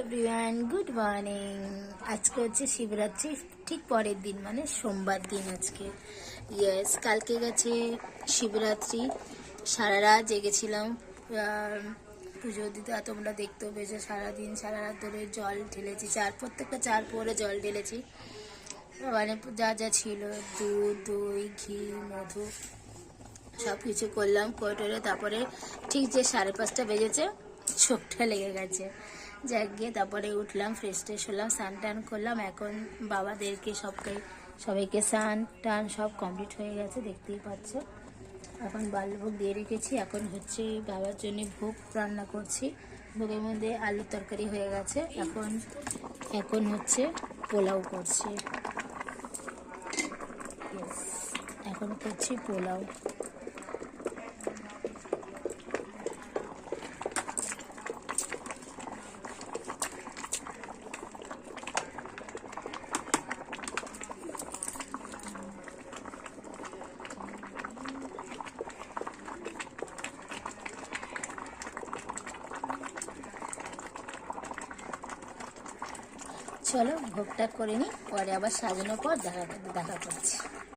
Everyone, good morning. আজকে হচ্ছে শিবরাত্রি ঠিক পরের দিন, মানে সোমবার দিন আজকে। ইয়েস, কালকে গেছে শিবরাত্রি। সারা রাত জেগেছিলাম পুজো দিতে। তোমরা দেখতেও পেয়েছো, সারাদিন সারা রাত ধরে জল ঢেলেছি, প্রত্যেকটা চার পোরে জল ঢেলেছি। মানে যা যা ছিল, দুধ, দই, ঘি, মধু সব কিছু করলাম করে। তারপরে ঠিক যে 5:30 বেজেছে, চোখটা লেগে গেছে। যাক গিয়ে তারপরে উঠলাম, ফ্রেশ ট্রেশ হলাম, স্নান টান করলাম। এখন বাবাদেরকে সবাইকে স্নান টান সব কমপ্লিট হয়ে গেছে, দেখতেই পাচ্ছ। এখন বালভোগ দিয়ে রেখেছি। এখন হচ্ছে বাবার জন্য ভোগ রান্না করছি। ভোগের মধ্যে আলুর তরকারি হয়ে গেছে। এখন হচ্ছে পোলাও করছি। এখন করছি পোলাও। চলো ভোগটা করে নিই, পরে আবার সাজানোর পর দেখা করছি।